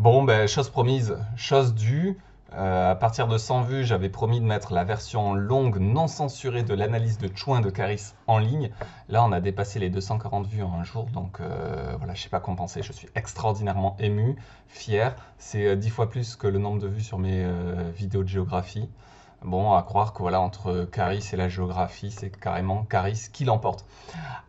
Bon, ben, chose promise, chose due. À partir de 100 vues, j'avais promis de mettre la version longue non censurée de l'analyse de Chouin de Caris en ligne. Là, on a dépassé les 240 vues en un jour, donc voilà, je sais pas compenser. Je suis extraordinairement ému, fier. C'est 10 fois plus que le nombre de vues sur mes vidéos de géographie. Bon, à croire que voilà, entre Caris et la géographie, c'est carrément Caris qui l'emporte.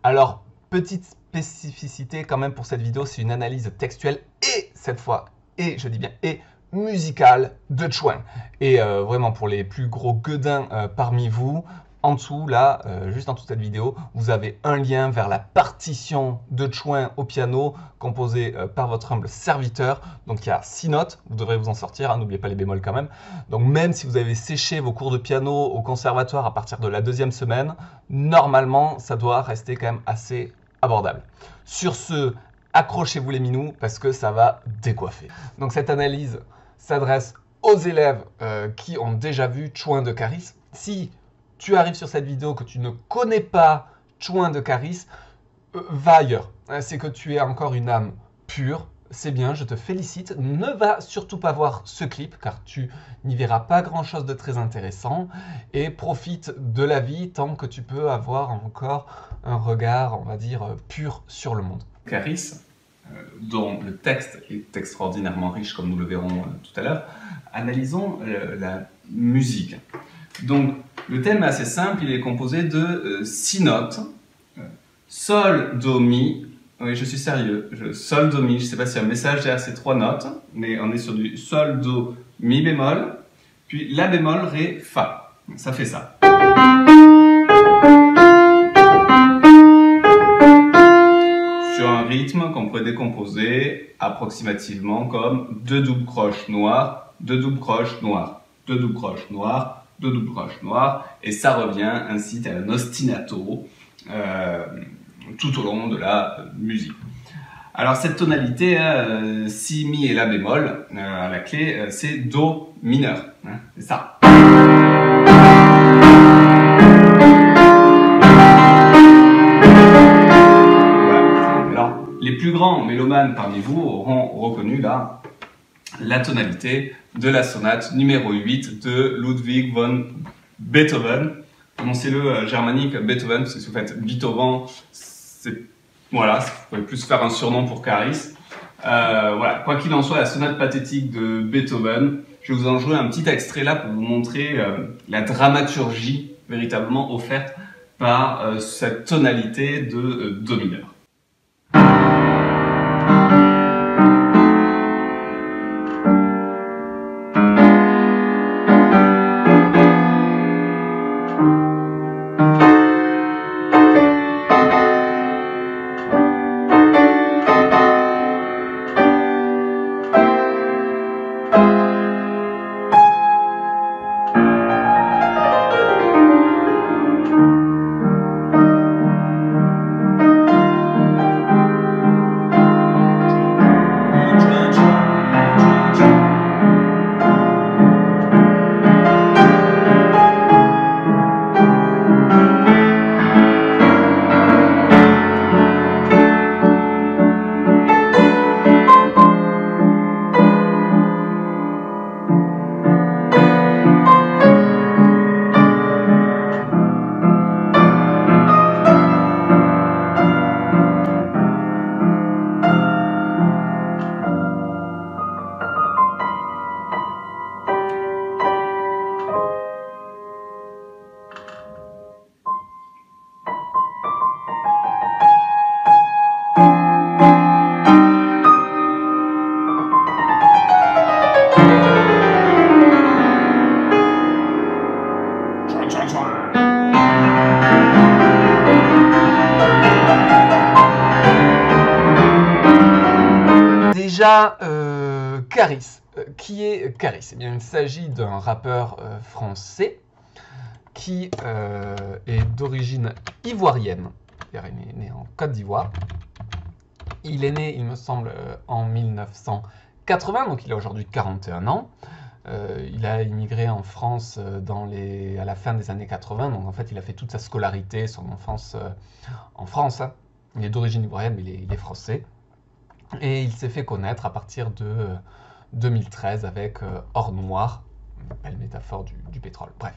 Alors, petite spécificité quand même pour cette vidéo, c'est une analyse textuelle et cette fois, et je dis bien et musicale de Chouin. Et vraiment pour les plus gros gueudins parmi vous, en dessous là, juste en dessous de cette vidéo, vous avez un lien vers la partition de Chouin au piano composée par votre humble serviteur. Donc il y a 6 notes, vous devrez vous en sortir, hein, n'oubliez pas les bémols quand même. Donc même si vous avez séché vos cours de piano au conservatoire à partir de la 2e semaine, normalement ça doit rester quand même assez abordable. Sur ce, accrochez-vous les minous parce que ça va décoiffer. Donc cette analyse s'adresse aux élèves qui ont déjà vu Chouin de Caris. Si tu arrives sur cette vidéo que tu ne connais pas Chouin de Caris, va ailleurs. C'est que tu es encore une âme pure. C'est bien, je te félicite. Ne va surtout pas voir ce clip car tu n'y verras pas grand chose de très intéressant et profite de la vie tant que tu peux avoir encore un regard, on va dire, pur sur le monde. Caris, dont le texte est extraordinairement riche comme nous le verrons tout à l'heure, analysons la musique. Donc le thème est assez simple, il est composé de 6 notes. Sol, Do, Mi. Oui, je suis sérieux. Sol, Do, Mi. Je ne sais pas s'il y a un message derrière ces 3 notes, mais on est sur du Sol, Do, Mi bémol, puis La bémol, Ré, Fa. Ça fait ça. Sur un rythme qu'on pourrait décomposer approximativement comme 2 doubles croches noires, 2 doubles croches noires, 2 doubles croches noires, 2 doubles croches noires, et ça revient ainsi à un ostinato tout au long de la musique. Alors cette tonalité, Si, Mi et La bémol, à la clé, c'est Do mineur, hein, c'est ça. Les plus grands mélomanes parmi vous auront reconnu là la tonalité de la sonate numéro 8 de Ludwig von Beethoven. Prononcez-le germanique Beethoven, parce que si vous faites Beethoven, voilà, vous pouvez plus faire un surnom pour Caris. Voilà. Quoi qu'il en soit, la sonate pathétique de Beethoven, je vais vous en jouer un petit extrait là pour vous montrer la dramaturgie véritablement offerte par cette tonalité de Do mineur. Déjà, Caris. Qui est Caris? Eh bien, il s'agit d'un rappeur français qui est d'origine ivoirienne. Il est né en Côte d'Ivoire. Il est né, il me semble, en 1980, donc il a aujourd'hui 41 ans. Il a immigré en France à la fin des années 80, donc en fait il a fait toute sa scolarité, son enfance en France. Hein. Il est d'origine ivoirienne, mais il est français. Et il s'est fait connaître à partir de 2013 avec Or Noir, une belle métaphore du pétrole. Bref.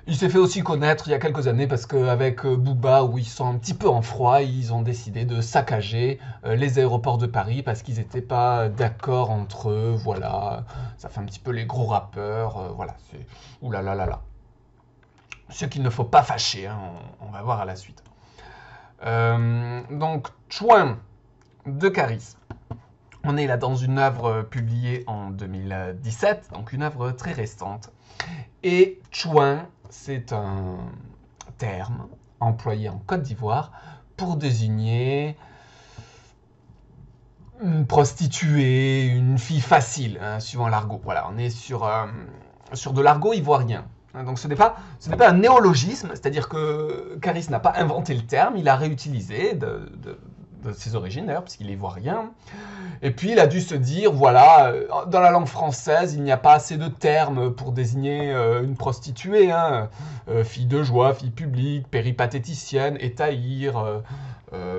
Il s'est fait aussi connaître il y a quelques années parce qu'avec Booba, où ils sont un petit peu en froid, ils ont décidé de saccager les aéroports de Paris parce qu'ils n'étaient pas d'accord entre eux. Voilà, ça fait un petit peu les gros rappeurs. Voilà, c'est oulala là là. Ce qu'il ne faut pas fâcher, hein, on va voir à la suite. Donc, Chouin de Caris. On est là dans une œuvre publiée en 2017, donc une œuvre très récente. Et Chouin, c'est un terme employé en Côte d'Ivoire pour désigner une prostituée, une fille facile, hein, suivant l'argot. Voilà, on est sur de l'argot ivoirien. Donc ce n'est pas un néologisme, c'est-à-dire que Caris n'a pas inventé le terme, il l'a réutilisé de ses origines d'ailleurs, puisqu'il est ivoirien. Et puis il a dû se dire, voilà, dans la langue française, il n'y a pas assez de termes pour désigner une prostituée. Hein. Fille de joie, fille publique, péripatéticienne, étaïr,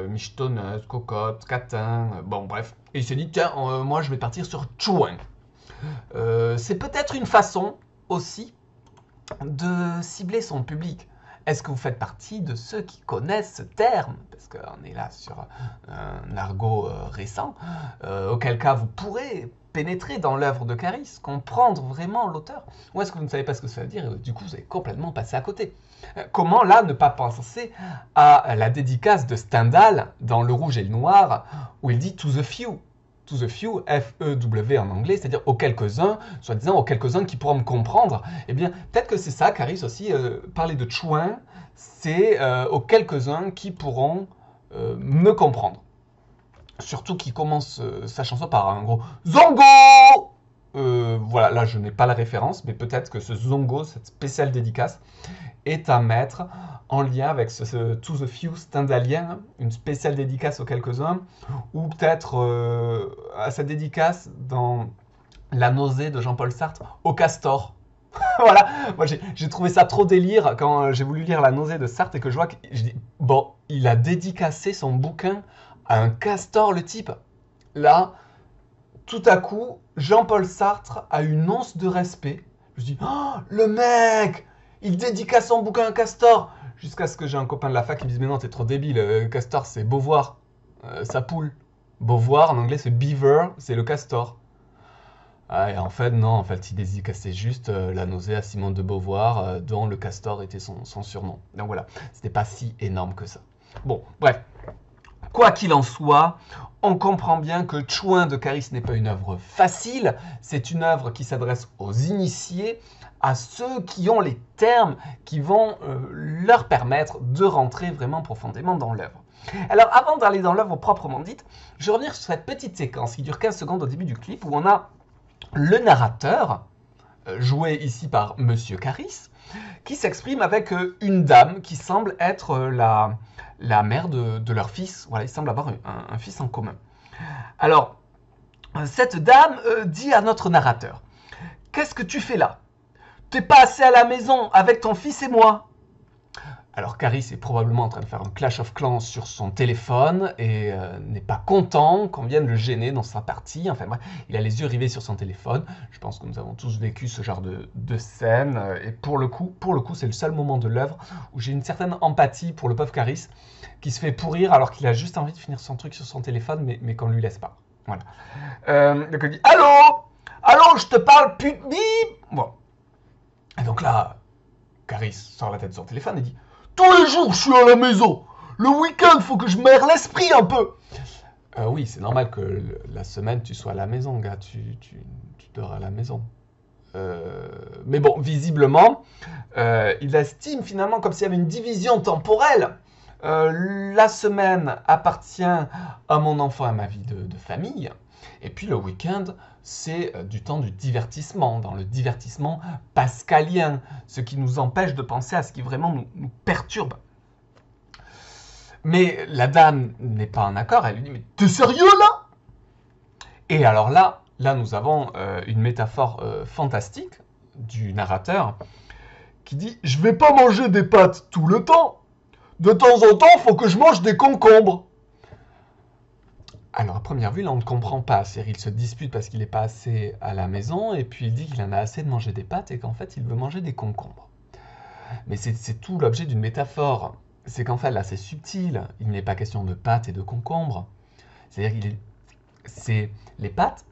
michetonneuse, cocotte, catin, bon bref. Et il s'est dit, tiens, moi je vais partir sur Chouin. C'est peut-être une façon aussi de cibler son public. Est-ce que vous faites partie de ceux qui connaissent ce terme? Parce qu'on est là sur un argot récent, auquel cas vous pourrez pénétrer dans l'œuvre de Caris, comprendre vraiment l'auteur. Ou est-ce que vous ne savez pas ce que ça veut dire et du coup vous avez complètement passé à côté? Comment là ne pas penser à la dédicace de Stendhal dans Le Rouge et le Noir, où il dit « to the few ». To the few, F-E-W en anglais, c'est-à-dire aux quelques-uns, soi-disant aux quelques-uns qui pourront me comprendre. Eh bien, peut-être que c'est ça, Caris aussi, parler de Chouin, c'est aux quelques-uns qui pourront me comprendre. Surtout qu'il commence sa chanson par un gros Zongo. Voilà, là je n'ai pas la référence, mais peut-être que ce Zongo, cette spéciale dédicace, est à mettre en lien avec ce To the Few stendhalien, une spéciale dédicace aux quelques-uns, ou peut-être à sa dédicace dans La nausée de Jean-Paul Sartre au castor. Voilà, moi j'ai trouvé ça trop délire quand j'ai voulu lire La nausée de Sartre et que je vois que je dis, bon, il a dédicacé son bouquin à un castor, le type. Là, tout à coup, Jean-Paul Sartre a une once de respect. Je me dis, oh, le mec, il dédicace son bouquin à un castor. Jusqu'à ce que j'ai un copain de la fac qui me dise, mais non, t'es trop débile, castor c'est Beauvoir, sa poule. Beauvoir, en anglais, c'est beaver, c'est le castor. Ah, et en fait, non, en fait, il dédicaçait juste la nausée à Simone de Beauvoir, dont le castor était son surnom. Donc voilà, c'était pas si énorme que ça. Bon, bref. Quoi qu'il en soit, on comprend bien que Chouin de Caris n'est pas une œuvre facile, c'est une œuvre qui s'adresse aux initiés, à ceux qui ont les termes qui vont leur permettre de rentrer vraiment profondément dans l'œuvre. Alors avant d'aller dans l'œuvre proprement dite, je vais revenir sur cette petite séquence qui dure 15 secondes au début du clip où on a le narrateur, joué ici par Monsieur Caris, qui s'exprime avec une dame qui semble être la mère de leur fils. Voilà, ils semblent avoir un fils en commun. Alors, cette dame dit à notre narrateur, « Qu'est-ce que tu fais là? T'es pas assez à la maison avec ton fils et moi ?» Alors Caris est probablement en train de faire un Clash of Clans sur son téléphone et n'est pas content qu'on vienne le gêner dans sa partie. Enfin bref, il a les yeux rivés sur son téléphone. Je pense que nous avons tous vécu ce genre de scène. Et pour le coup, c'est le seul moment de l'œuvre où j'ai une certaine empathie pour le pauvre Caris qui se fait pourrir alors qu'il a juste envie de finir son truc sur son téléphone, mais qu'on ne lui laisse pas. Voilà. Donc il dit « Allô? Allô, je te parle, bip !» Bon. Et donc là, Caris sort la tête de son téléphone et dit « Tous les jours, je suis à la maison. Le week-end, faut que je m'aère l'esprit un peu. » Oui, c'est normal que la semaine, tu sois à la maison, gars. Tu dors à la maison. Mais bon, visiblement, il estime finalement comme s'il y avait une division temporelle. La semaine appartient à mon enfant, à ma vie de famille. Et puis le week-end, c'est du temps du divertissement, dans le divertissement pascalien, ce qui nous empêche de penser à ce qui vraiment nous perturbe. Mais la dame n'est pas en accord, elle lui dit « Mais t'es sérieux là ?» Et alors là nous avons une métaphore fantastique du narrateur qui dit « Je vais pas manger des pâtes tout le temps. De temps en temps, faut que je mange des concombres. » Alors, à première vue, là, on ne comprend pas. C'est-à-dire, il se dispute parce qu'il n'est pas assez à la maison, et puis il dit qu'il en a assez de manger des pâtes, et qu'en fait, il veut manger des concombres. Mais c'est tout l'objet d'une métaphore. C'est qu'en fait, là, c'est subtil. Il n'est pas question de pâtes et de concombres. C'est-à-dire c'est les pâtes,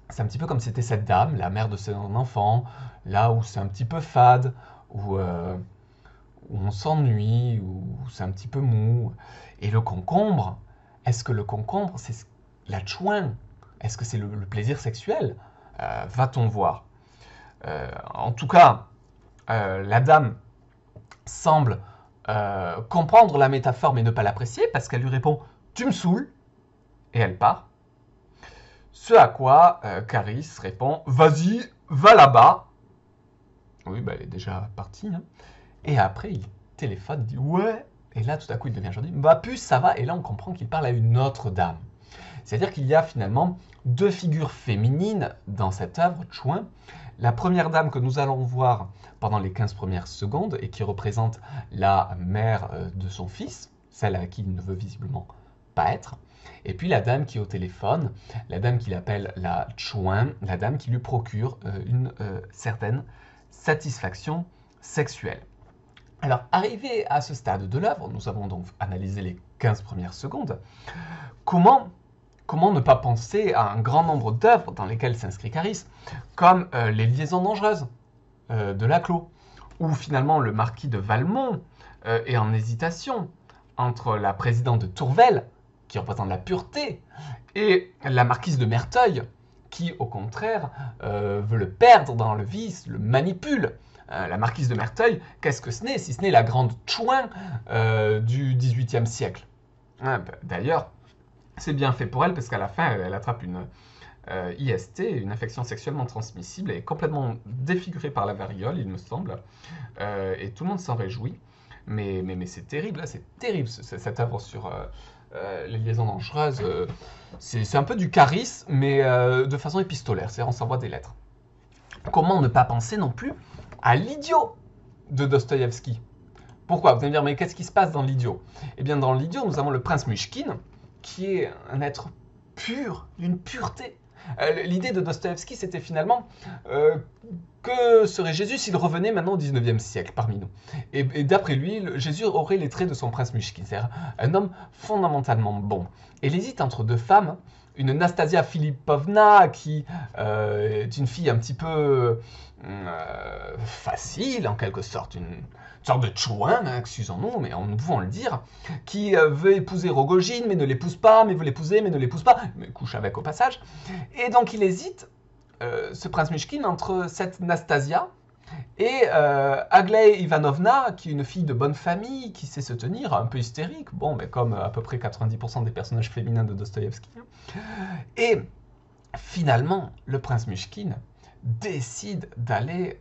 c'est un petit peu comme si c'était cette dame, la mère de son enfant, là où c'est un petit peu fade, où on s'ennuie, où c'est un petit peu mou. Et le concombre, est-ce que le concombre, c'est la chouin? Est-ce que c'est le plaisir sexuel? Va-t-on voir. En tout cas, la dame semble comprendre la métaphore mais ne pas l'apprécier parce qu'elle lui répond « Tu me saoules » et elle part. Ce à quoi Caris répond « Vas-y, va là-bas ». Oui, bah, elle est déjà partie. Hein. Et après, il téléphone, il dit « Ouais ». Et là, tout à coup, il devient gentil. « Bah, puce, ça va ». Et là, on comprend qu'il parle à une autre dame. C'est-à-dire qu'il y a finalement deux figures féminines dans cette œuvre, Chouin. La première dame que nous allons voir pendant les 15 premières secondes et qui représente la mère de son fils, celle à qui il ne veut visiblement pas être. Et puis la dame qui est au téléphone, la dame qu'il appelle la Chouin, la dame qui lui procure une certaine satisfaction sexuelle. Alors, arrivé à ce stade de l'œuvre, nous avons donc analysé les 15 premières secondes, comment ne pas penser à un grand nombre d'œuvres dans lesquelles s'inscrit Caris, comme Les Liaisons dangereuses de Laclos, où finalement le marquis de Valmont est en hésitation entre la présidente de Tourvel, qui représente la pureté, et la marquise de Merteuil, qui au contraire veut le perdre dans le vice, le manipule. La marquise de Merteuil, qu'est-ce que ce n'est, si ce n'est la grande chouin du XVIIIe siècle. D'ailleurs, c'est bien fait pour elle parce qu'à la fin, elle attrape une IST, une infection sexuellement transmissible, et est complètement défigurée par la variole, il me semble, et tout le monde s'en réjouit. Mais c'est terrible, là, c'est terrible cette œuvre sur les liaisons dangereuses. C'est un peu du Caris, mais de façon épistolaire, c'est-à-dire on s'envoie des lettres. Comment ne pas penser non plus à l'idiot de Dostoïevski? Pourquoi? Vous allez me dire, mais qu'est-ce qui se passe dans l'idiot? Eh bien, dans l'idiot, nous avons le prince Mushkin, qui est un être pur, d'une pureté. L'idée de Dostoïevski, c'était finalement que serait Jésus s'il revenait maintenant au 19e siècle parmi nous. Et d'après lui, Jésus aurait les traits de son prince Mushkin, c'est-à-dire un homme fondamentalement bon. Et il hésite entre deux femmes, une Nastasia Filipovna qui est une fille un petit peu facile, en quelque sorte, une sorte de chouin, hein, excusons-nous, mais nous pouvons le dire, qui veut épouser Rogojine, mais ne l'épouse pas, mais veut l'épouser, mais ne l'épouse pas, mais couche avec au passage. Et donc il hésite, ce prince Mushkin, entre cette Nastasia et Aglaya Ivanovna, qui est une fille de bonne famille, qui sait se tenir, un peu hystérique, bon, mais comme à peu près 90% des personnages féminins de Dostoïevski. Et finalement, le prince Mushkin décide d'aller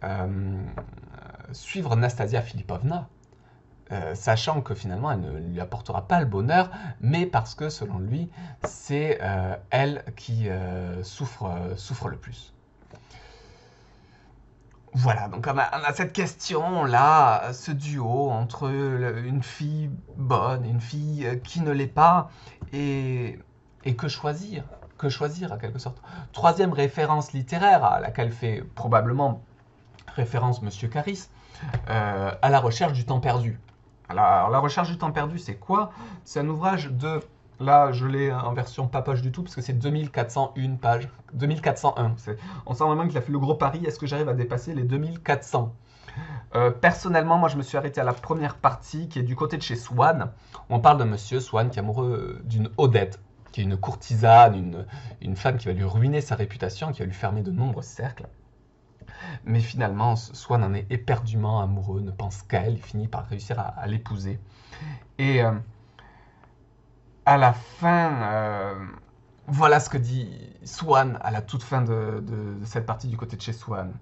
suivre Nastasia Filipovna, sachant que finalement elle ne lui apportera pas le bonheur, mais parce que selon lui, c'est elle qui souffre le plus. Voilà, donc on a cette question-là, ce duo entre une fille bonne et une fille qui ne l'est pas, et que choisir? Que choisir, en quelque sorte. Troisième référence littéraire à laquelle fait probablement référence Monsieur Caris, à la recherche du temps perdu. Alors, la recherche du temps perdu, c'est quoi? C'est un ouvrage de... Là, je l'ai en version pas poche du tout, parce que c'est 2401 pages. 2401. On sent vraiment qu'il a fait le gros pari. Est-ce que j'arrive à dépasser les 2400? Personnellement, moi, je me suis arrêté à la première partie, qui est du côté de chez Swann. On parle de Monsieur Swann, qui est amoureux d'une Odette, qui est une courtisane, une femme qui va lui ruiner sa réputation, qui va lui fermer de nombreux cercles. Mais finalement, Swann en est éperdument amoureux, ne pense qu'à elle, il finit par réussir à l'épouser. Et à la fin, voilà ce que dit Swann à la toute fin de cette partie du côté de chez Swann.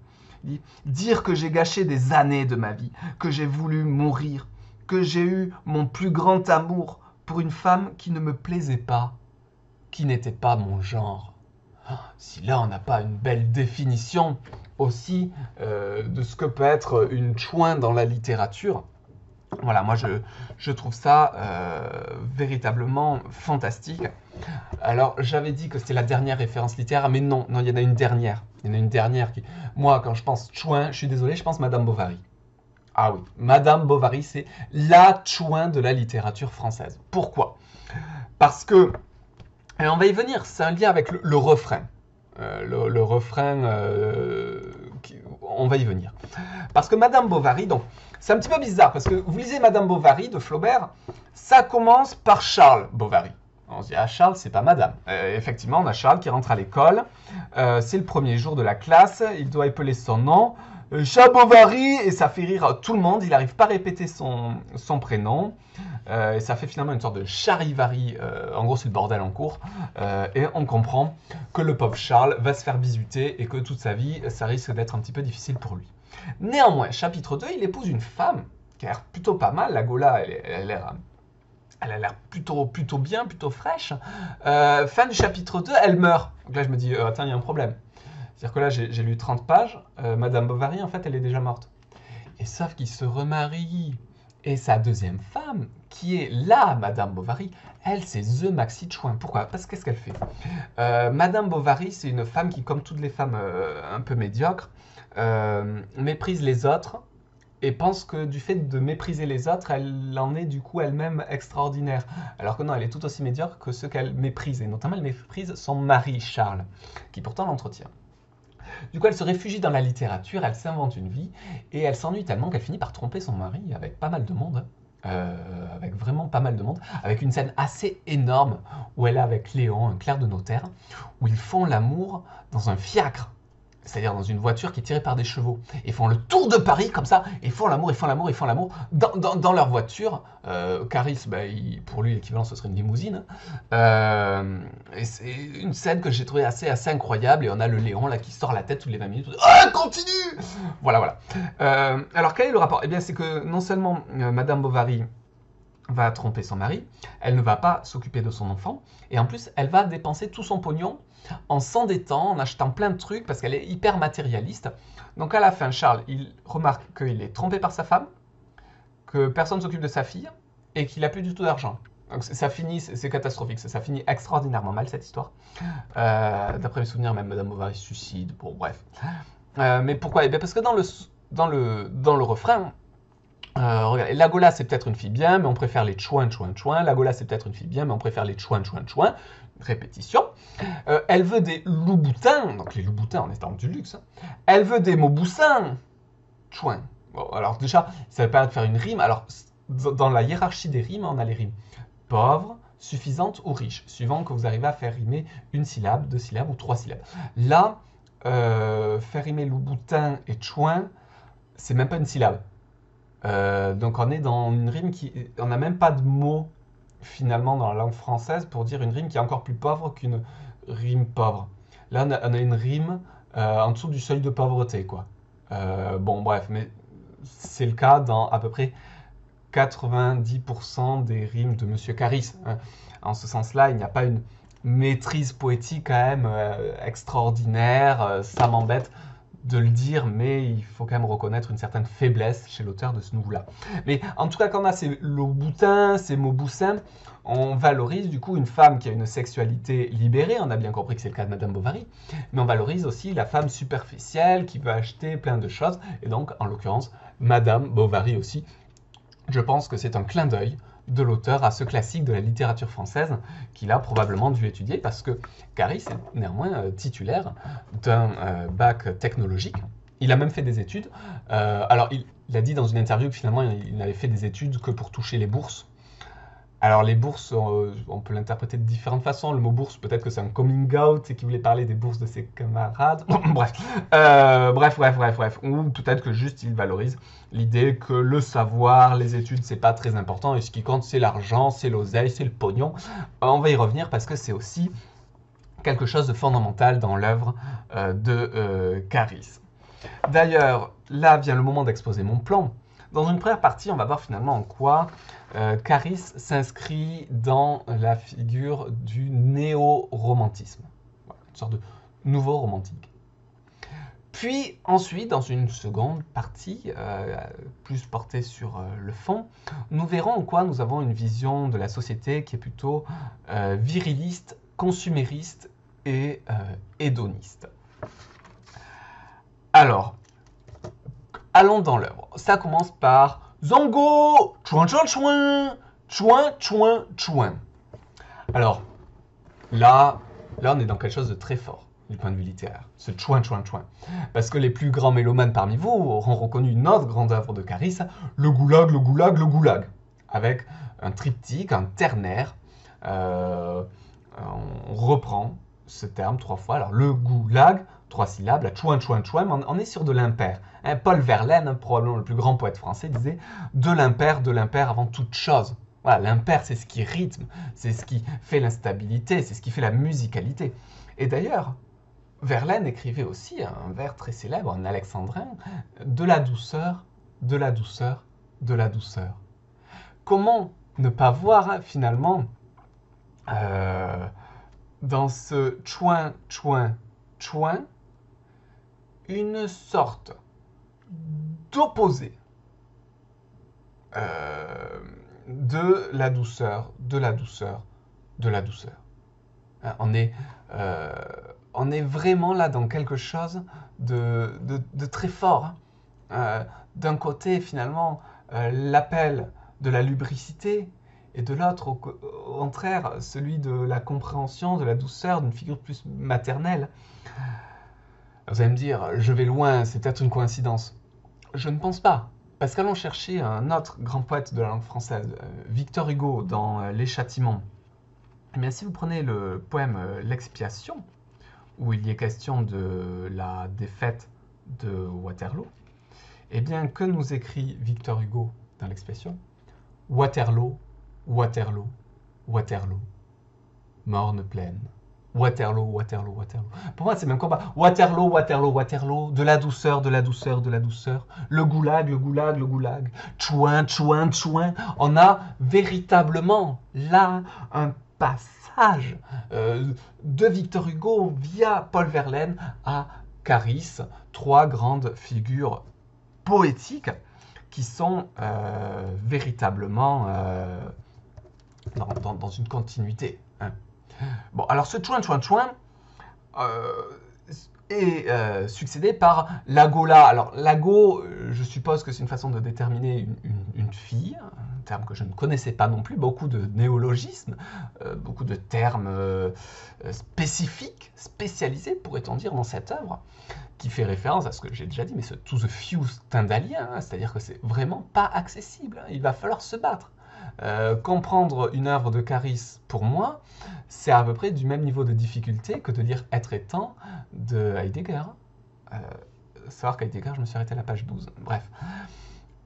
Il dit « Dire que j'ai gâché des années de ma vie, que j'ai voulu mourir, que j'ai eu mon plus grand amour pour une femme qui ne me plaisait pas, qui n'était pas mon genre. » Si là, on n'a pas une belle définition aussi de ce que peut être une chouin dans la littérature, Voilà, moi je trouve ça véritablement fantastique. Alors j'avais dit que c'était la dernière référence littéraire, mais non, non, il y en a une dernière. Il y en a une dernière qui... Moi, quand je pense Chouin, je suis désolé, je pense Madame Bovary. Ah oui, Madame Bovary, c'est la Chouin de la littérature française. Pourquoi? Parce que, et on va y venir, c'est un lien avec le refrain. Le refrain, on va y venir. Parce que Madame Bovary, donc, c'est un petit peu bizarre, parce que vous lisez Madame Bovary de Flaubert, ça commence par Charles Bovary. On se dit, ah Charles, c'est pas Madame. Effectivement, on a Charles qui rentre à l'école, c'est le premier jour de la classe, il doit épeler son nom, Charles Bovary, et ça fait rire tout le monde, il n'arrive pas à répéter son prénom, et ça fait finalement une sorte de charivari, en gros c'est le bordel en cours, et on comprend que le pauvre Charles va se faire bisuter et que toute sa vie, ça risque d'être un petit peu difficile pour lui. Néanmoins, chapitre 2, il épouse une femme qui a l'air plutôt pas mal, la Gola, elle a l'air plutôt bien, plutôt fraîche. Fin du chapitre 2, elle meurt. Donc là, je me dis, attends, il y a un problème. C'est-à-dire que là, j'ai lu 30 pages. Madame Bovary, en fait, elle est déjà morte. Et sauf qu'il se remarie. Et sa deuxième femme, qui est là, Madame Bovary, elle, c'est The Maxi Chouin. Pourquoi? Parce qu'est-ce qu'elle fait? Madame Bovary, c'est une femme qui, comme toutes les femmes un peu médiocres, méprise les autres et pense que du fait de mépriser les autres, elle en est du coup elle-même extraordinaire. Alors que non, elle est tout aussi médiocre que ceux qu'elle méprise. Et notamment, elle méprise son mari, Charles, qui pourtant l'entretient. Du coup, elle se réfugie dans la littérature, elle s'invente une vie, et elle s'ennuie tellement qu'elle finit par tromper son mari avec pas mal de monde. Avec vraiment pas mal de monde, avec une scène assez énorme où elle est avec Léon, un clerc de notaire, où ils font l'amour dans un fiacre. C'est-à-dire dans une voiture qui est tirée par des chevaux. Ils font le tour de Paris comme ça, et font l'amour, ils font l'amour, ils font l'amour dans leur voiture. Caris, pour lui, l'équivalent, ce serait une limousine. Et c'est une scène que j'ai trouvée assez incroyable, et on a le Léon là qui sort la tête toutes les 20 minutes. Ah, continue! Voilà. Alors, quel est le rapport? Eh bien, c'est que non seulement Madame Bovary va tromper son mari, elle ne va pas s'occuper de son enfant, et en plus, elle va dépenser tout son pognon en s'endettant, en achetant plein de trucs, parce qu'elle est hyper matérialiste. Donc à la fin, Charles, il remarque qu'il est trompé par sa femme, que personne ne s'occupe de sa fille, et qu'il n'a plus du tout d'argent. Donc ça finit, c'est catastrophique, ça finit extraordinairement mal cette histoire. D'après mes souvenirs, même Madame Bovary se suicide, bon bref. Mais pourquoi? Eh bien parce que dans le refrain, regardez, la Gola c'est peut-être une fille bien, mais on préfère les chouins. La Gola c'est peut-être une fille bien, mais on préfère les chouins. Répétition. Elle veut des loups-boutins, donc les loups-boutins en étant du luxe. Elle veut des mots-boussins. Chouin. Bon, alors déjà, ça va permettre de faire une rime. Alors, dans la hiérarchie des rimes, on a les rimes pauvres, suffisantes ou riches, suivant que vous arrivez à faire rimer une syllabe, 2 syllabes ou 3 syllabes. Là, faire rimer loup-boutin et chouin, c'est même pas une syllabe. Donc on est dans une rime qui... On n'a même pas de mots finalement dans la langue française pour dire une rime qui est encore plus pauvre qu'une rime pauvre. Là on a une rime en dessous du seuil de pauvreté quoi. Bon bref, mais c'est le cas dans à peu près 90% des rimes de Monsieur Caris. Hein. En ce sens-là, il n'y a pas une maîtrise poétique quand même extraordinaire, ça m'embête de le dire, mais il faut quand même reconnaître une certaine faiblesse chez l'auteur de ce nouveau-là. Mais en tout cas, quand on a ces lots-boutins, ces mots-boussins, on valorise du coup une femme qui a une sexualité libérée, on a bien compris que c'est le cas de Madame Bovary, mais on valorise aussi la femme superficielle qui veut acheter plein de choses, et donc en l'occurrence Madame Bovary aussi. Je pense que c'est un clin d'œil de l'auteur à ce classique de la littérature française qu'il a probablement dû étudier parce que Caris est néanmoins titulaire d'un bac technologique. Il a même fait des études. Alors, il a dit dans une interview que finalement, il n'avait fait des études que pour toucher les bourses. Alors, les bourses, on peut l'interpréter de différentes façons. Le mot bourse, peut-être que c'est un coming out et qu'il voulait parler des bourses de ses camarades. Bref. Ou peut-être que juste il valorise l'idée que le savoir, les études, c'est pas très important et ce qui compte, c'est l'argent, c'est l'oseille, c'est le pognon. On va y revenir parce que c'est aussi quelque chose de fondamental dans l'œuvre de Caris. D'ailleurs, là vient le moment d'exposer mon plan. Dans une première partie, on va voir finalement en quoi Caris s'inscrit dans la figure du néo-romantisme, voilà, une sorte de nouveau romantique. Puis ensuite, dans une seconde partie, plus portée sur le fond, nous verrons en quoi nous avons une vision de la société qui est plutôt viriliste, consumériste et hédoniste. Alors, allons dans l'œuvre. Ça commence par Zango, chouin chouin chouin, chouin chouin chouin. Alors, là, on est dans quelque chose de très fort du point de vue littéraire, ce chouin chouin chouin. Parce que les plus grands mélomanes parmi vous auront reconnu une autre grande œuvre de Caris, le goulag, le goulag, le goulag, avec un triptyque, un ternaire. On reprend ce terme 3 fois. Alors, le goulag, 3 syllabes, la chouin chouin chouin, on est sur de l'impair. Paul Verlaine, probablement le plus grand poète français, disait de l'impair avant toute chose. Voilà, l'impair, c'est ce qui rythme, c'est ce qui fait l'instabilité, c'est ce qui fait la musicalité. Et d'ailleurs, Verlaine écrivait aussi un vers très célèbre, en alexandrin, de la douceur, de la douceur, de la douceur. Comment ne pas voir finalement dans ce chouin, chouin, chouin, une sorte d'opposé de la douceur, de la douceur, de la douceur. On est vraiment là dans quelque chose de très fort. D'un côté, finalement, l'appel de la lubricité, et de l'autre, au contraire, celui de la compréhension, de la douceur, d'une figure plus maternelle. Vous allez me dire, je vais loin, c'est peut-être une coïncidence. Je ne pense pas. Parce qu'allons chercher un autre grand poète de la langue française, Victor Hugo, dans Les Châtiments. Eh bien, si vous prenez le poème L'Expiation, où il y est question de la défaite de Waterloo, eh bien, que nous écrit Victor Hugo dans L'Expiation? Waterloo, Waterloo, Waterloo, morne plaine. Waterloo, Waterloo, Waterloo. Pour moi, c'est le même combat. Waterloo, Waterloo, Waterloo, de la douceur, de la douceur, de la douceur. Le goulag, le goulag, le goulag. Chouin, chouin, chouin. On a véritablement là un passage de Victor Hugo via Paul Verlaine à Caris, 3 grandes figures poétiques qui sont véritablement dans une continuité. Hein. Bon, alors ce chouin chouin chouin est succédé par l'agola. Alors l'ago, je suppose que c'est une façon de déterminer une fille, un terme que je ne connaissais pas non plus, beaucoup de néologismes, beaucoup de termes spécifiques, spécialisés, pourrait-on dire, dans cette œuvre, qui fait référence à ce que j'ai déjà dit, mais ce to the few stendhalien, hein, c'est-à-dire que c'est vraiment pas accessible, hein, il va falloir se battre. Comprendre une œuvre de Caris, pour moi, c'est à peu près du même niveau de difficulté que de lire Être et temps de Heidegger. Savoir qu'Heidegger, je me suis arrêté à la page 12. Bref.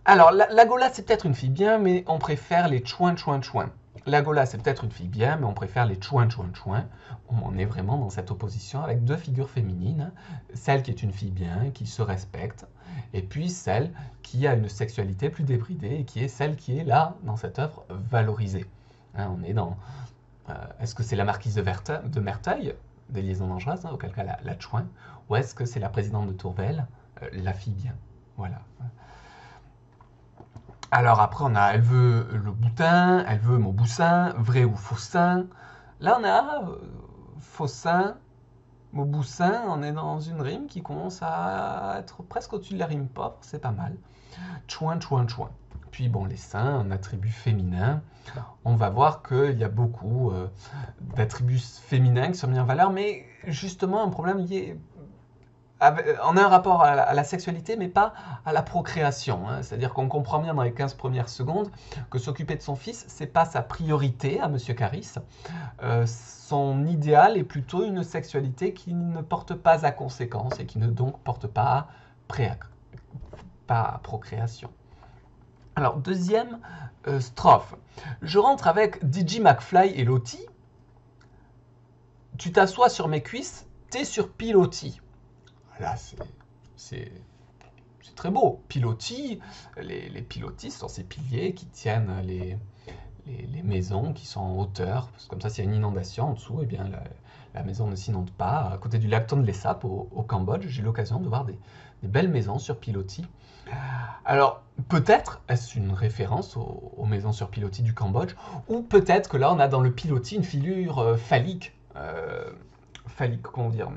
Alors, l'agola, c'est peut-être une fille bien, mais on préfère les chouin chouin chouin. L'agola, c'est peut-être une fille bien, mais on préfère les chouin chouin chouin. On est vraiment dans cette opposition avec 2 figures féminines. Celle qui est une fille bien, qui se respecte, et puis celle qui a une sexualité plus débridée, et qui est celle qui est là, dans cette œuvre, valorisée. Hein, on est dans... est-ce que c'est la marquise de Merteuil, des Liaisons dangereuses, hein, auquel cas la chouin, ou est-ce que c'est la présidente de Tourvel, la fille bien. Voilà. Alors après, elle veut le boutin, elle veut mon boussin, vrai ou faux sein. Là, on a faux-sein, Mauboussin, on est dans une rime qui commence à être presque au-dessus de la rime pauvre, c'est pas mal. Chouin, chouin, chouin. Puis bon, les seins, un attribut féminin. On va voir qu'il y a beaucoup d'attributs féminins qui sont mis en valeur, mais justement un problème lié... On a un rapport à la sexualité, mais pas à la procréation. Hein. C'est-à-dire qu'on comprend bien dans les 15 premières secondes que s'occuper de son fils, c'est pas sa priorité à Monsieur Caris. Son idéal est plutôt une sexualité qui ne porte pas à conséquence et qui ne donc porte pas à procréation. Alors, deuxième strophe. Je rentre avec DJ McFly et Lottie. Tu t'assois sur mes cuisses, t'es sur pilotis. Là, c'est très beau. Pilotis, les pilotis sont ces piliers qui tiennent les maisons qui sont en hauteur. Parce que comme ça, s'il y a une inondation en dessous, eh bien, la maison ne s'inonde pas. À côté du lac Tonlé Sap, au Cambodge, j'ai eu l'occasion de voir des belles maisons sur pilotis. Alors, peut-être est-ce une référence aux maisons sur pilotis du Cambodge, ou peut-être que là, on a dans le pilotis une figure phallique. Phallique, comment dire,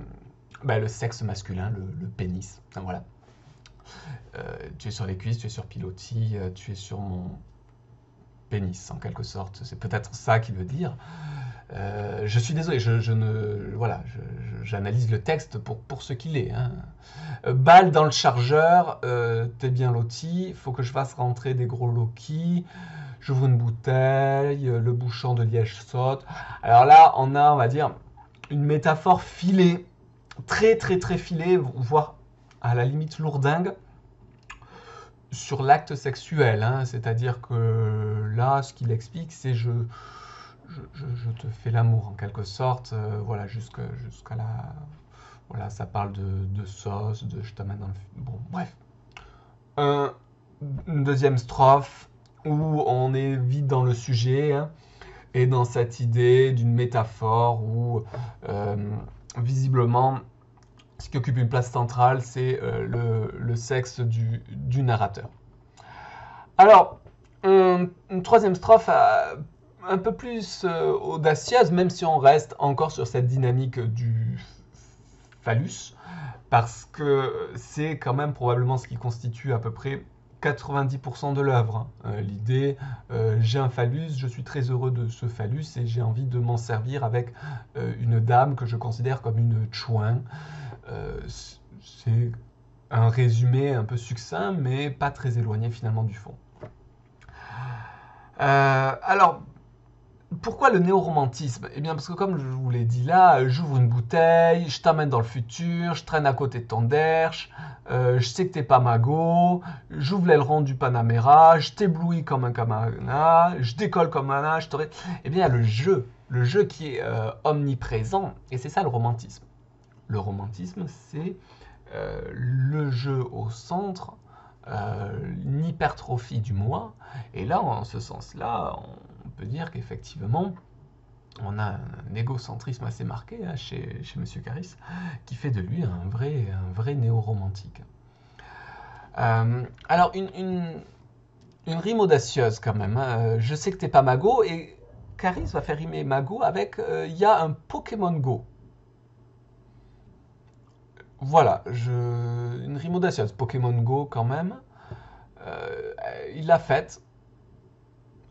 ben, le sexe masculin, le pénis. Voilà. Tu es sur les cuisses, tu es sur pilotis, tu es sur mon pénis, en quelque sorte. C'est peut-être ça qu'il veut dire. Je suis désolé, voilà, j'analyse le texte pour ce qu'il est. Hein. Balle dans le chargeur, t'es bien loti, faut que je fasse rentrer des gros Loki, j'ouvre une bouteille, le bouchon de liège saute. Alors là, on a, on va dire, une métaphore filée, très filée, voire à la limite lourdingue, sur l'acte sexuel. Hein. C'est-à-dire que là, ce qu'il explique, c'est je te fais l'amour en quelque sorte, voilà, jusqu'à la... Voilà, ça parle de sauce, de je t'amène dans le... Bon, bref. Une deuxième strophe où on est vite dans le sujet, hein, et dans cette idée d'une métaphore où, visiblement, ce qui occupe une place centrale, c'est le sexe du narrateur. Alors, une troisième strophe un peu plus audacieuse, même si on reste encore sur cette dynamique du phallus, parce que c'est quand même probablement ce qui constitue à peu près 90% de l'œuvre. Hein. L'idée, j'ai un phallus, je suis très heureux de ce phallus et j'ai envie de m'en servir avec une dame que je considère comme une chouin. C'est un résumé un peu succinct, mais pas très éloigné finalement du fond. Alors, pourquoi le néo-romantisme? Eh bien, parce que comme je vous l'ai dit là, j'ouvre une bouteille, je t'amène dans le futur, je traîne à côté de ton derche, je sais que t'es pas magot, j'ouvre l'aileron du Panamera, je t'éblouis comme un camana, je décolle comme un âge, eh bien, le jeu qui est omniprésent, et c'est ça le romantisme. Le romantisme, c'est le jeu au centre, une hypertrophie du moi, et là, en ce sens-là, on peut dire qu'effectivement, on a un égocentrisme assez marqué hein, chez M. Caris, qui fait de lui un vrai néo-romantique. Alors, une rime audacieuse quand même. Hein. Je sais que t'es pas magot, et Caris va faire rimer magot avec il y a un Pokémon Go. Voilà, une rime audacieuse. Pokémon Go quand même. Il l'a faite.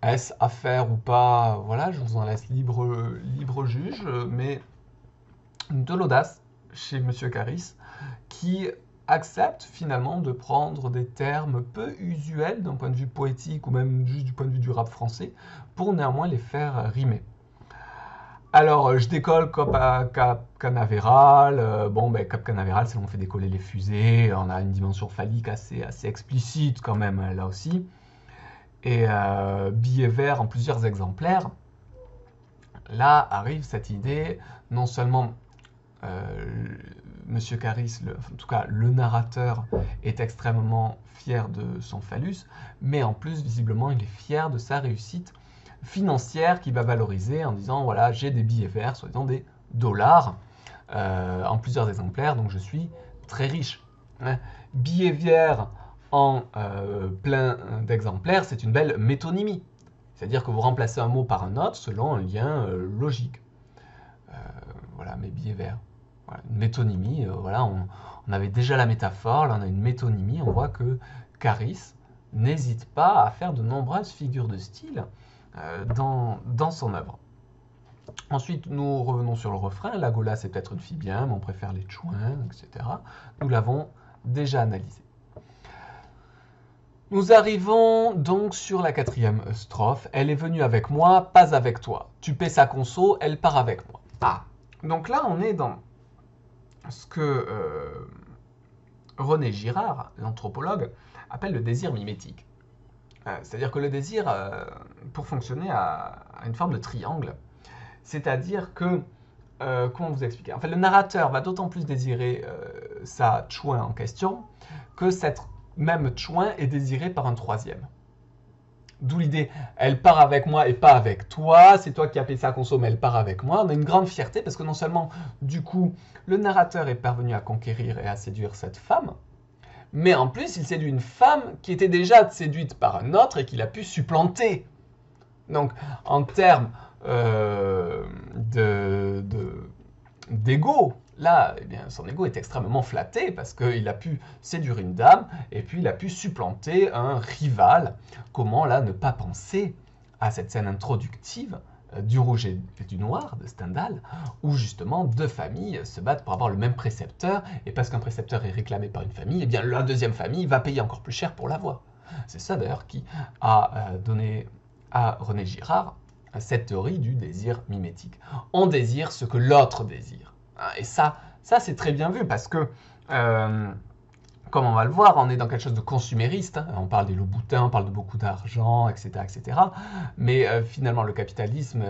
Est-ce à faire ou pas? Voilà, je vous en laisse libre juge, mais de l'audace chez M. Caris, qui accepte finalement de prendre des termes peu usuels d'un point de vue poétique ou même juste du point de vue du rap français pour néanmoins les faire rimer. Alors, je décolle Cap Canaveral. Bon, ben, Cap Canaveral, c'est là où on fait décoller les fusées. On a une dimension phallique assez explicite quand même, là aussi. Et billet vert en plusieurs exemplaires. Là arrive cette idée, non seulement Monsieur Caris, en tout cas le narrateur, est extrêmement fier de son phallus, mais en plus, visiblement, il est fier de sa réussite financière qu'il va valoriser en disant voilà, j'ai des billets verts, soi-disant des dollars, en plusieurs exemplaires, donc je suis très riche. Hein. Billets verts en plein d'exemplaires, c'est une belle métonymie. C'est-à-dire que vous remplacez un mot par un autre selon un lien logique. Voilà, mes billets verts. Voilà, une métonymie, voilà, on avait déjà la métaphore, là on a une métonymie, on voit que Caris n'hésite pas à faire de nombreuses figures de style dans son œuvre. Ensuite, nous revenons sur le refrain. La Gola, c'est peut-être une fille bien, mais on préfère les chouins, etc. Nous l'avons déjà analysé. Nous arrivons donc sur la quatrième strophe. Elle est venue avec moi, pas avec toi. Tu paies sa conso, elle part avec moi. Ah, donc là, on est dans ce que René Girard, l'anthropologue, appelle le désir mimétique. C'est-à-dire que le désir, pour fonctionner, a une forme de triangle. C'est-à-dire que, comment vous expliquer? En fait, le narrateur va d'autant plus désirer sa chouin en question que cette même chouin est désirée par un troisième. D'où l'idée, elle part avec moi et pas avec toi, c'est toi qui as payé sa conso, mais elle part avec moi. On a une grande fierté parce que non seulement, du coup, le narrateur est parvenu à conquérir et à séduire cette femme, mais en plus, il séduit une femme qui était déjà séduite par un autre et qu'il a pu supplanter. Donc, en termes d'ego, là, eh bien, son ego est extrêmement flatté parce qu'il a pu séduire une dame et puis il a pu supplanter un rival. Comment là ne pas penser à cette scène introductive du Rouge et du Noir de Stendhal, où justement deux familles se battent pour avoir le même précepteur, et parce qu'un précepteur est réclamé par une famille, eh bien la deuxième famille va payer encore plus cher pour l'avoir. C'est ça d'ailleurs qui a donné à René Girard cette théorie du désir mimétique. On désire ce que l'autre désire. Et ça c'est très bien vu parce que, comme on va le voir, on est dans quelque chose de consumériste. Hein. On parle des Loups-Boutins, on parle de beaucoup d'argent, etc., etc. Mais finalement, le capitalisme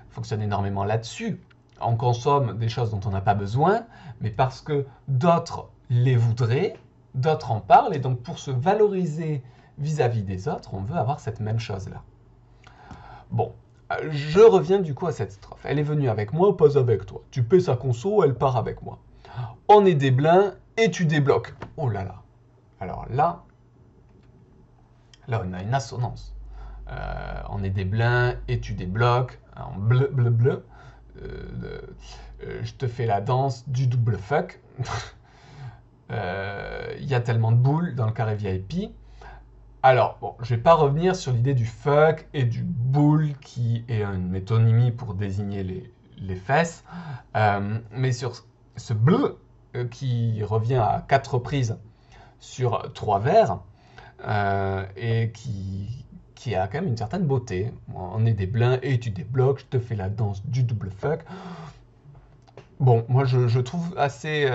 fonctionne énormément là-dessus. On consomme des choses dont on n'a pas besoin, mais parce que d'autres les voudraient, d'autres en parlent, et donc pour se valoriser vis-à-vis des autres, on veut avoir cette même chose-là. Bon, je reviens du coup à cette strophe. Elle est venue avec moi, pas avec toi. Tu paies sa conso, elle part avec moi. On est des blins et tu débloques. Oh là là. Alors là on a une assonance. On est des blins et tu débloques. En bleu, bleu, bleu. Je te fais la danse du double fuck. Il y a tellement de boules dans le carré VIP. Alors, bon, je ne vais pas revenir sur l'idée du fuck et du boule qui est une métonymie pour désigner les fesses, mais sur ce bleu qui revient à 4 reprises sur 3 vers et qui a quand même une certaine beauté. On est des blins et tu débloques, je te fais la danse du double fuck. Bon, moi je trouve assez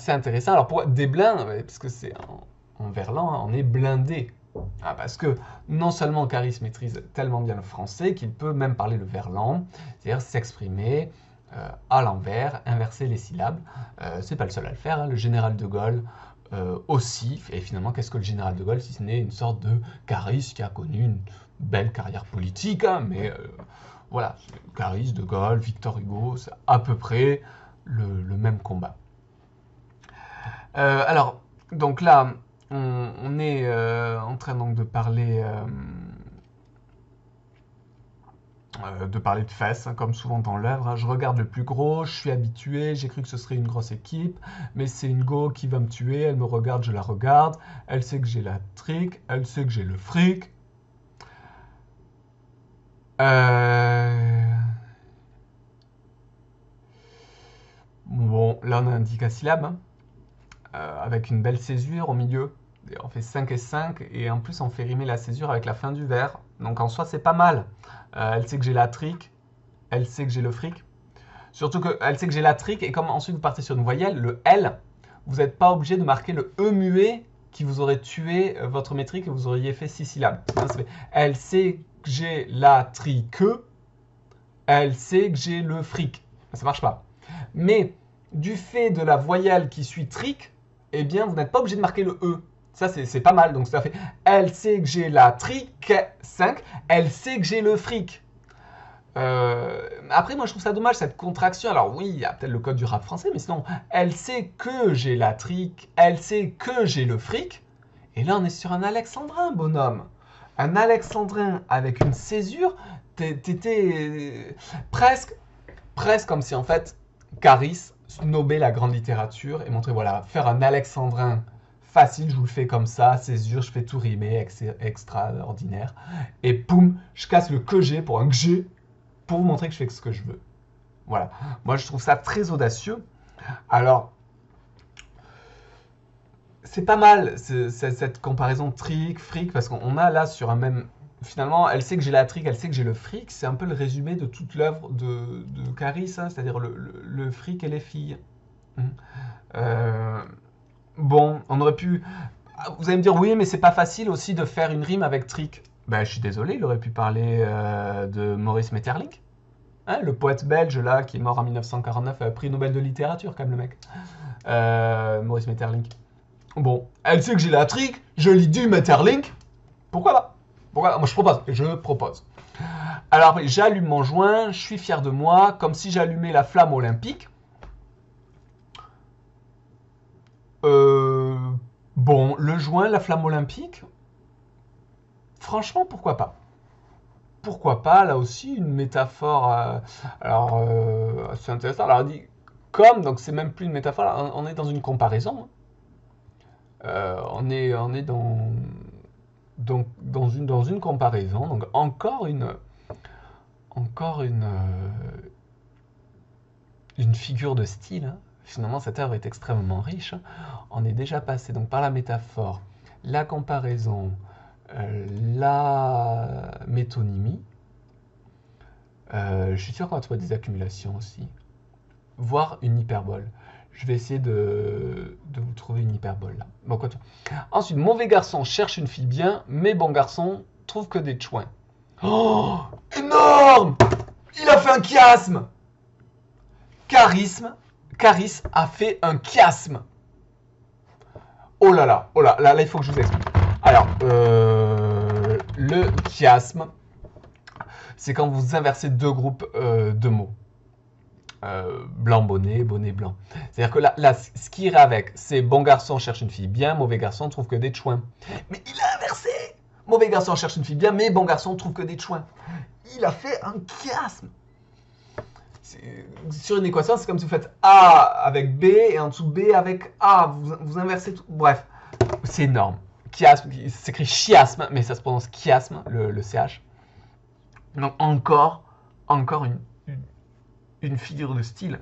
intéressant. Alors pourquoi des blins? Parce que c'est en verlan, on est blindé. Ah, parce que non seulement Caris maîtrise tellement bien le français qu'il peut même parler le verlan, c'est-à-dire s'exprimer à l'envers, inverser les syllabes. C'est pas le seul à le faire, hein. Le général de Gaulle aussi. Et finalement, qu'est-ce que le général de Gaulle si ce n'est une sorte de Caris qui a connu une belle carrière politique, hein, mais voilà, Caris, de Gaulle, Victor Hugo, c'est à peu près le même combat. Alors, donc là, on est en train donc de parler de fesses, hein, comme souvent dans l'œuvre. Hein. Je regarde le plus gros, je suis habitué, j'ai cru que ce serait une grosse équipe, mais c'est une go qui va me tuer, elle me regarde, je la regarde, elle sait que j'ai la trique, elle sait que j'ai le fric. Bon, là on a un dicasyllabe, hein, avec une belle césure au milieu. On fait 5 et 5, et en plus on fait rimer la césure avec la fin du vers. Donc en soi c'est pas mal. Elle sait que j'ai la trique, elle sait que j'ai le fric. Surtout qu'elle sait que j'ai la trique, et comme ensuite vous partez sur une voyelle, le L, vous n'êtes pas obligé de marquer le E muet qui vous aurait tué votre métrique et vous auriez fait 6 syllabes. Elle sait que j'ai la trique, elle sait que j'ai le fric. Ça marche pas. Mais du fait de la voyelle qui suit trique, eh bien vous n'êtes pas obligé de marquer le E. Ça, c'est pas mal. Donc, ça fait elle sait que j'ai la trique 5, elle sait que j'ai le fric. Après, moi, je trouve ça dommage, cette contraction. Alors, oui, il y a peut-être le code du rap français, mais sinon, elle sait que j'ai la trique, elle sait que j'ai le fric. Et là, on est sur un alexandrin, bonhomme. Un alexandrin avec une césure, t'étais presque comme si, en fait, Caris snobait la grande littérature et montrait, voilà, faire un alexandrin facile, je vous le fais comme ça, césure, je fais tout rimer, extraordinaire. Et poum, je casse le que j'ai pour un que j'ai, pour vous montrer que je fais ce que je veux. Voilà. Moi, je trouve ça très audacieux. Alors, c'est pas mal, cette comparaison trick, fric, parce qu'on a là sur un même... Finalement, elle sait que j'ai la trick, elle sait que j'ai le fric. C'est un peu le résumé de toute l'œuvre de Caris, hein, c'est-à-dire le fric et les filles. Bon, on aurait pu... Vous allez me dire, oui, mais c'est pas facile aussi de faire une rime avec trick. Ben, je suis désolé, il aurait pu parler de Maurice Maeterlinck. Hein, le poète belge, là, qui est mort en 1949, prix Nobel de littérature, quand même, le mec. Maurice Maeterlinck. Bon, elle sait que j'ai la trick, je lis du Maeterlinck. Pourquoi pas? Pourquoi? Moi, je propose. Alors après, j'allume mon joint, je suis fier de moi, comme si j'allumais la flamme olympique. Bon, le joint, la flamme olympique, franchement, pourquoi pas? Pourquoi pas, là aussi, une métaphore assez intéressante. Alors, on dit comme, donc c'est même plus une métaphore, là, on est dans une comparaison. On est dans une comparaison, donc encore une figure de style. Hein. Finalement, cette œuvre est extrêmement riche. Hein. On est déjà passé donc par la métaphore, la comparaison, la métonymie. Je suis sûr qu'on va trouver des accumulations aussi, voire une hyperbole. Je vais essayer de vous trouver une hyperbole là. Bon, quoi. Ensuite, mauvais garçon cherche une fille bien, mais bon garçon trouve que des chouins. Oh, énorme! Il a fait un chiasme! Caris a fait un chiasme. Oh là, il faut que je vous explique. Alors, le chiasme, c'est quand vous inversez deux groupes de mots. Blanc, bonnet, bonnet, blanc. C'est-à-dire que là, ce qui irait avec, c'est bon garçon cherche une fille bien, mauvais garçon trouve que des chouins. Mais il a inversé! Mauvais garçon cherche une fille bien, mais bon garçon trouve que des chouins. Il a fait un chiasme. Sur une équation, c'est comme si vous faites A avec B et en dessous B avec A. Vous inversez tout. Bref, c'est énorme. Chiasme, il s'écrit chiasme, mais ça se prononce chiasme, le CH. Donc encore une figure de style.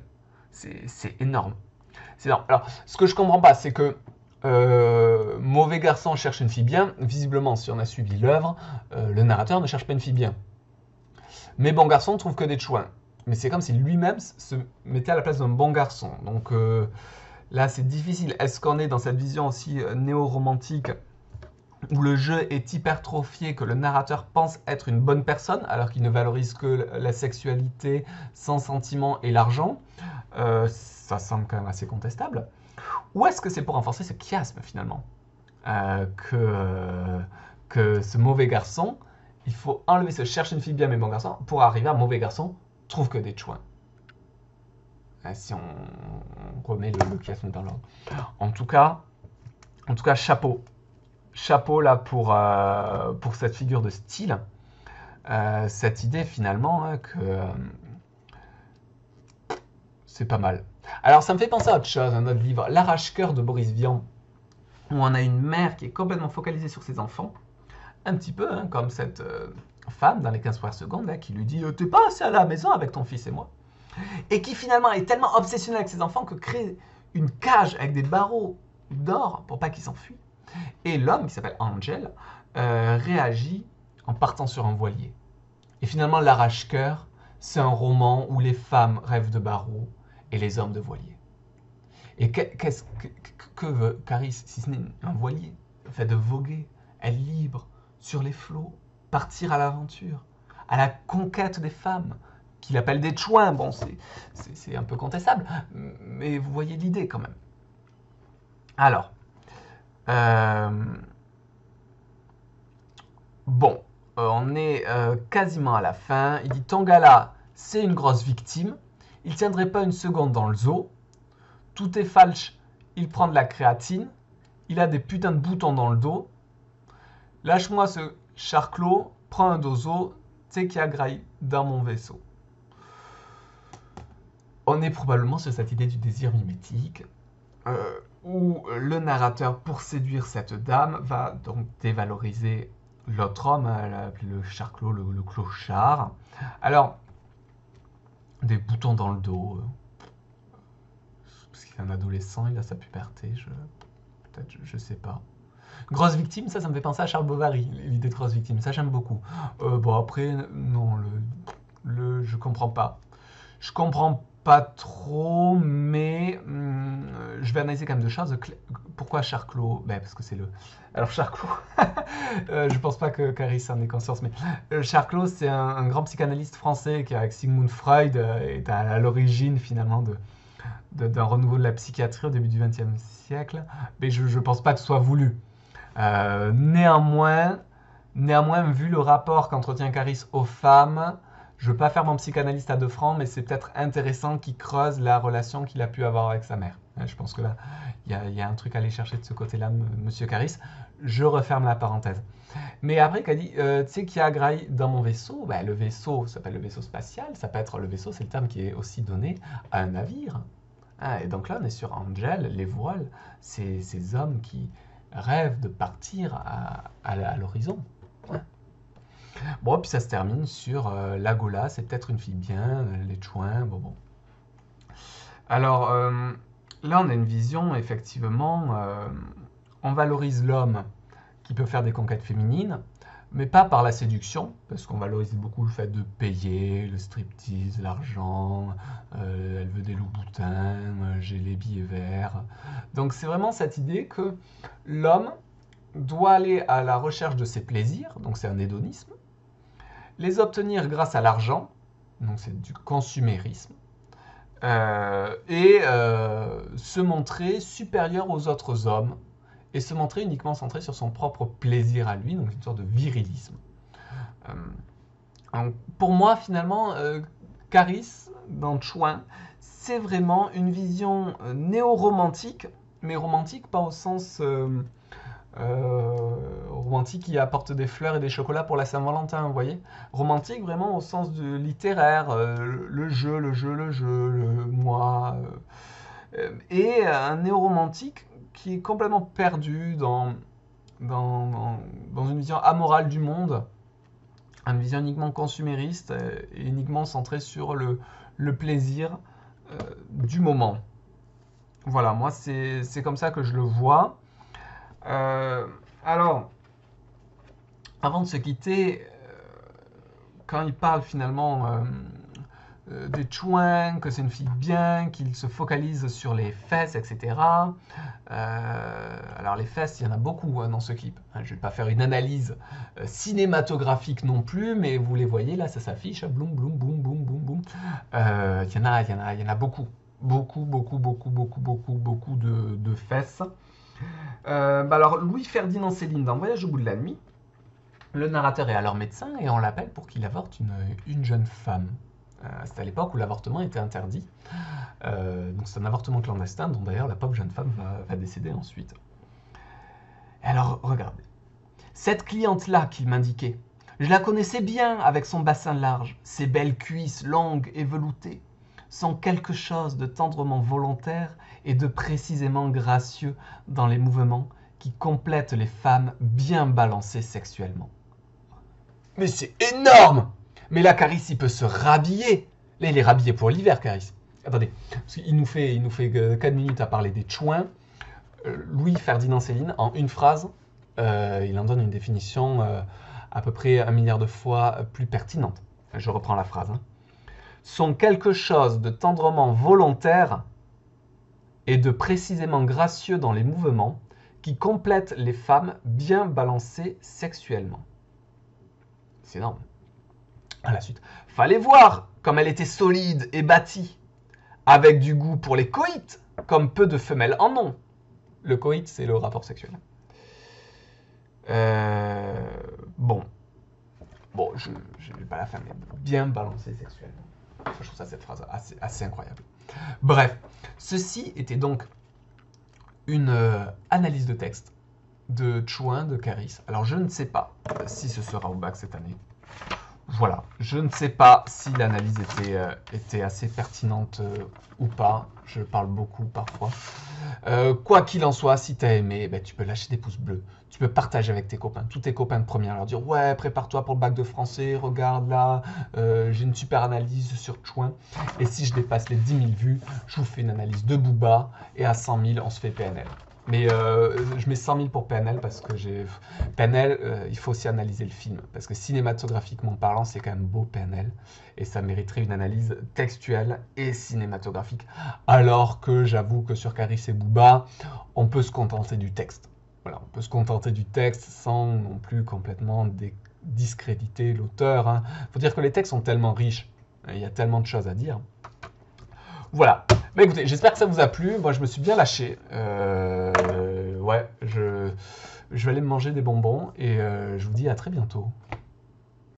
C'est énorme. C'est énorme. Alors, ce que je comprends pas, c'est que mauvais garçon cherche une fille bien. Visiblement, si on a suivi l'œuvre, le narrateur ne cherche pas une fille bien. Mais bon garçon trouve que des chouins. Mais c'est comme si lui-même se mettait à la place d'un bon garçon. Donc là, c'est difficile. Est-ce qu'on est dans cette vision aussi néo-romantique où le jeu est hypertrophié, que le narrateur pense être une bonne personne, alors qu'il ne valorise que la sexualité sans sentiment et l'argent? Ça semble quand même assez contestable. Ou est-ce que c'est pour renforcer ce chiasme, finalement, que ce mauvais garçon, il faut enlever ce cherche une fille bien mais bon garçon pour arriver à mauvais garçon trouve que des chouins. Si on remet le chiasme dans l'ordre. En tout cas, chapeau. Chapeau là pour cette figure de style. Cette idée finalement hein, que c'est pas mal. Alors ça me fait penser à autre chose, un autre livre, L'arrache-cœur de Boris Vian, où on a une mère qui est complètement focalisée sur ses enfants, un petit peu hein, comme cette femme dans les 15 premières secondes là, qui lui dit t'es pas assez à la maison avec ton fils et moi, et qui finalement est tellement obsessionnée avec ses enfants que crée une cage avec des barreaux d'or pour pas qu'ils s'enfuient. Et l'homme, qui s'appelle Angel, réagit en partant sur un voilier. Et finalement, L'arrache-cœur, c'est un roman où les femmes rêvent de barreaux et les hommes de voiliers. Et que veut Caris, si ce n'est un voilier, le fait de voguer, être libre sur les flots, partir à l'aventure, à la conquête des femmes, qu'il appelle des chouins. Bon, c'est un peu contestable, mais vous voyez l'idée quand même. Alors, bon, on est quasiment à la fin. Il dit Tongala, c'est une grosse victime. Il tiendrait pas une seconde dans le zoo. Tout est falche. Il prend de la créatine. Il a des putains de boutons dans le dos. Lâche-moi ce charclos. Prends un dozo. T'es qui a graille dans mon vaisseau. On est probablement sur cette idée du désir mimétique. Où le narrateur, pour séduire cette dame, va donc dévaloriser l'autre homme, le charclos, le clochard. Alors, des boutons dans le dos, parce qu'il est un adolescent, il a sa puberté, peut-être, je sais pas. Grosse victime, ça me fait penser à Charles Bovary, l'idée de grosse victime, ça j'aime beaucoup. Bon après, non, je comprends pas. Je comprends pas trop, mais je vais analyser quand même deux choses. Pourquoi Charclos? Ben, parce que c'est le... Alors Charclos, je pense pas que Caris en ait conscience, mais Charclos, c'est un grand psychanalyste français qui, avec Sigmund Freud, est à l'origine finalement d'un renouveau de la psychiatrie au début du XXe siècle. Mais je pense pas que ce soit voulu. Néanmoins, Néanmoins, vu le rapport qu'entretient Caris aux femmes, je ne veux pas faire mon psychanalyste à 2 francs, mais c'est peut-être intéressant qu'il creuse la relation qu'il a pu avoir avec sa mère. Je pense que là, il y a un truc à aller chercher de ce côté-là, monsieur Caris. Je referme la parenthèse. Mais après, qu'a dit, tu sais qu'il y a Grail dans mon vaisseau. Ben, le vaisseau s'appelle le vaisseau spatial. Ça peut être le vaisseau, c'est le terme qui est aussi donné à un navire. Ah, et donc là, on est sur Angel, les voiles. Ces hommes qui rêvent de partir à l'horizon. Bon, puis ça se termine sur Lagola, c'est peut-être une fille bien, les chouins, bon. Alors, là, on a une vision, effectivement, on valorise l'homme qui peut faire des conquêtes féminines, mais pas par la séduction, parce qu'on valorise beaucoup le fait de payer, le striptease, l'argent, elle veut des loups-boutins, j'ai les billets verts. Donc c'est vraiment cette idée que l'homme doit aller à la recherche de ses plaisirs, donc c'est un hédonisme, les obtenir grâce à l'argent, donc c'est du consumérisme, et se montrer supérieur aux autres hommes, et se montrer uniquement centré sur son propre plaisir à lui, donc une sorte de virilisme. Donc, pour moi, finalement, Caris, dans Chouin, c'est vraiment une vision néo-romantique, mais romantique pas au sens romantique qui apporte des fleurs et des chocolats pour la Saint-Valentin, vous voyez. Romantique vraiment au sens de littéraire, le jeu, le moi. Et un néo-romantique qui est complètement perdu dans une vision amorale du monde, une vision uniquement consumériste et uniquement centrée sur le plaisir du moment. Voilà, moi c'est comme ça que je le vois. Alors, avant de se quitter, quand il parle finalement des chouins, que c'est une fille bien, qu'il se focalise sur les fesses, etc. Alors les fesses, il y en a beaucoup dans ce clip. Je ne vais pas faire une analyse cinématographique non plus, mais vous les voyez là, ça s'affiche, bloum, bloum, boum, boum, boum, boum. Il y en a beaucoup. Beaucoup de fesses. Alors, Louis-Ferdinand Céline, dans Voyage au bout de la nuit, le narrateur est alors médecin et on l'appelle pour qu'il avorte une jeune femme. C'est à l'époque où l'avortement était interdit. Donc c'est un avortement clandestin dont d'ailleurs la pauvre jeune femme va décéder ensuite. Et alors, regardez. Cette cliente-là qu'il m'indiquait, je la connaissais bien avec son bassin large, ses belles cuisses longues et veloutées, sont quelque chose de tendrement volontaire et de précisément gracieux dans les mouvements qui complètent les femmes bien balancées sexuellement. Mais c'est énorme! Mais là, Caris, il peut se rhabiller. Là, il est rhabillé pour l'hiver, Caris. Attendez, parce qu'il nous fait 4 minutes à parler des chouins. Louis-Ferdinand Céline, en une phrase, il en donne une définition à peu près 1 milliard de fois plus pertinente. Je reprends la phrase. Sont quelque chose de tendrement volontaire et de précisément gracieux dans les mouvements qui complètent les femmes bien balancées sexuellement. C'est énorme. À la suite. Fallait voir comme elle était solide et bâtie, avec du goût pour les coïts, comme peu de femelles en ont. Le coït, c'est le rapport sexuel. Bon, je ne vais pas la faire, mais bien balancée sexuellement. Je trouve ça, cette phrase assez incroyable. Bref, ceci était donc une analyse de texte de Chouin de Caris. Alors, je ne sais pas si ce sera au bac cette année. Voilà, je ne sais pas si l'analyse était assez pertinente ou pas. Je parle beaucoup parfois. Quoi qu'il en soit, si tu as aimé, tu peux lâcher des pouces bleus. Tu peux partager avec tes copains, tous tes copains de première, leur dire « Ouais, prépare-toi pour le bac de français, regarde là, j'ai une super analyse sur Chouin. » Et si je dépasse les 10 000 vues, je vous fais une analyse de Booba et à 100 000, on se fait PNL. Mais je mets 100 000 pour PNL parce que PNL, il faut aussi analyser le film. Parce que cinématographiquement parlant, c'est quand même beau PNL. Et ça mériterait une analyse textuelle et cinématographique. Alors que j'avoue que sur Caris et Booba, on peut se contenter du texte. Voilà, on peut se contenter du texte sans non plus complètement discréditer l'auteur. Hein. Faut dire que les textes sont tellement riches. Il y a tellement de choses à dire. Voilà. Bah écoutez, j'espère que ça vous a plu. Moi, je me suis bien lâché. Ouais, Je vais aller me manger des bonbons et je vous dis à très bientôt.